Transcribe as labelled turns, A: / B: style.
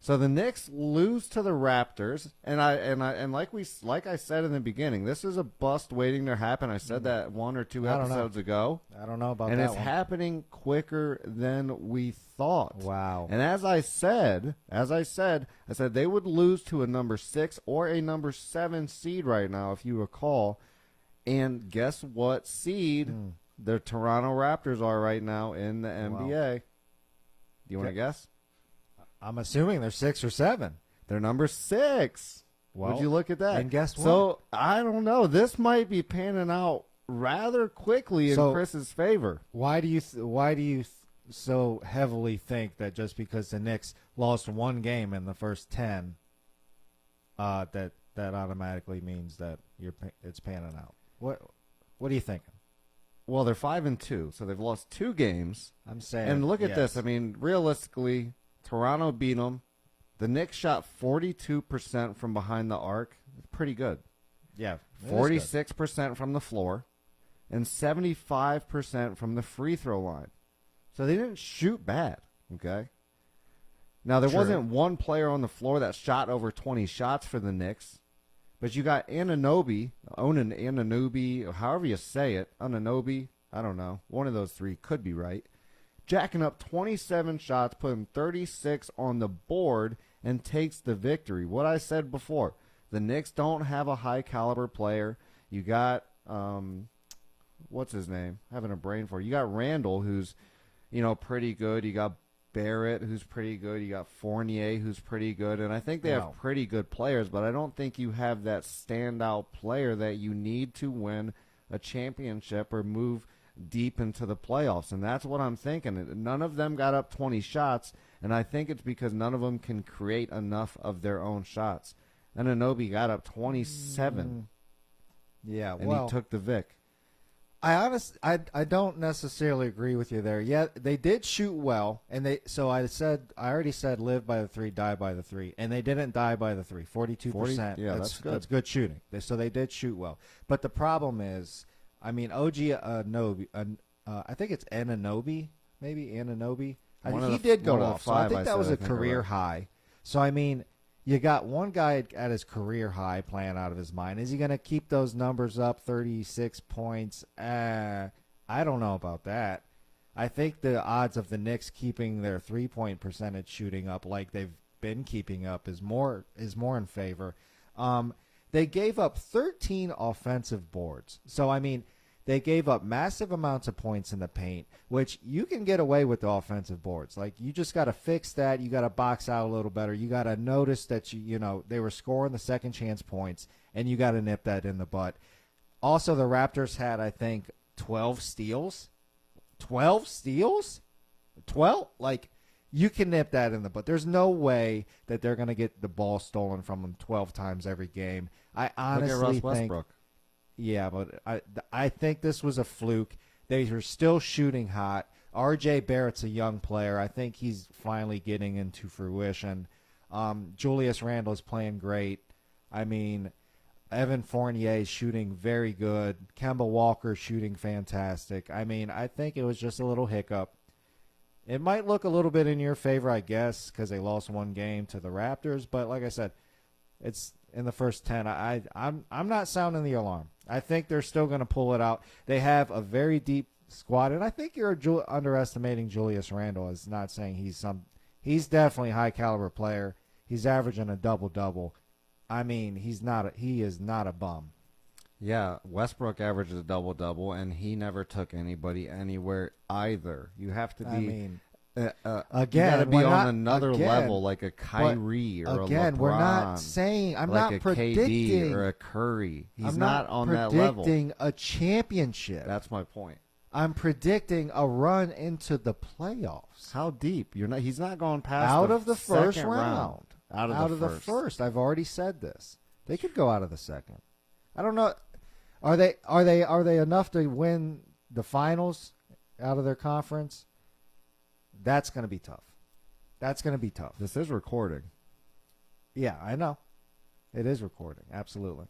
A: So the Knicks lose to the Raptors, and like I said in the beginning, this is a bust waiting to happen. I said that 1 or 2 episodes ago.
B: I don't know about
A: and
B: that
A: it's
B: one.
A: happening quicker than we thought.
B: Wow.
A: And as I said, they would lose to a number 6 or a number 7 seed right now, if you recall. And guess what seed the Toronto Raptors are right now in the NBA? Do you want to guess?
B: I'm assuming they're 6 or 7.
A: They're number 6.
B: Well,
A: would you look at that?
B: And guess what?
A: So I don't know. This might be panning out rather quickly in Chris's favor.
B: Why do you so heavily think that just because the Knicks lost one game in the first 10, that automatically means that it's panning out? What are you thinking?
A: Well, they're 5-2, so they've lost 2 games.
B: I'm saying,
A: and look at this. I mean, realistically, Toronto beat them. The Knicks shot 42% from behind the arc. Pretty good.
B: Yeah,
A: 46% from the floor, and 75% from the free throw line. So they didn't shoot bad. Okay. Now there wasn't one player on the floor that shot over 20 shots for the Knicks. But you got Anunoby, or however you say it, Anunoby, I don't know. One of those 3 could be right. Jacking up 27 shots, putting 36 on the board, and takes the victory. What I said before, the Knicks don't have a high-caliber player. You got, what's his name? Having a brain for it. You got Randall, who's, pretty good. You got Barrett, who's pretty good. You got Fournier, who's pretty good. And I think they have pretty good players, but I don't think you have that standout player that you need to win a championship or move deep into the playoffs. And that's what I'm thinking. None of them got up 20 shots, and I think it's because none of them can create enough of their own shots. And Anunoby got up 27.
B: Yeah,
A: and he took the Vic.
B: I don't necessarily agree with you there. Yeah, they did shoot well, and I already said live by the 3, die by the 3, and they didn't die by the 3. 42%.
A: Yeah, that's good.
B: That's good shooting. So they did shoot well. But the problem is, I mean, OG Anunoby, I think it's Anunoby, maybe Anunoby. He did go off. So I think that was a career high. So I mean, you got one guy at his career high playing out of his mind. Is he going to keep those numbers up, 36 points? I don't know about that. I think the odds of the Knicks keeping their 3-point percentage shooting up like they've been keeping up is more in favor. They gave up 13 offensive boards. So, I mean, they gave up massive amounts of points in the paint, which you can get away with the offensive boards. Like, you just got to fix that. You got to box out a little better. You got to notice that, they were scoring the second chance points, and you got to nip that in the butt. Also, the Raptors had, I think, 12 steals. 12 steals? 12? Like, you can nip that in the butt. There's no way that they're going to get the ball stolen from them 12 times every game. I honestly
A: Look at Russ
B: think...
A: Westbrook.
B: Yeah, but I think this was a fluke. They were still shooting hot. R.J. Barrett's a young player. I think he's finally getting into fruition. Julius Randle is playing great. I mean, Evan Fournier is shooting very good. Kemba Walker shooting fantastic. I mean, I think it was just a little hiccup. It might look a little bit in your favor, I guess, because they lost one game to the Raptors. But like I said, it's in the first 10. I'm not sounding the alarm. I think they're still going to pull it out. They have a very deep squad, and I think you're underestimating Julius Randle. Is not saying he's definitely a high caliber player. He's averaging a double-double. I mean, he is not a bum.
A: Yeah, Westbrook averages a double-double, and he never took anybody anywhere either. You have to be...
B: again,
A: you got to be on another level, like a Kyrie or a LeBron.
B: We're not saying I'm
A: like
B: not
A: a
B: predicting
A: KD or a Curry. He's
B: I'm
A: not on that level.
B: predicting a championship.
A: That's my point.
B: I'm predicting a run into the playoffs.
A: How deep? He's not going past
B: out of the first
A: second
B: round.
A: Out of
B: the first. I've already said this. They could go out of the second. I don't know. Are they enough to win the finals out of their conference? That's going to be tough.
A: This is recording.
B: Yeah, I know. It is recording. Absolutely.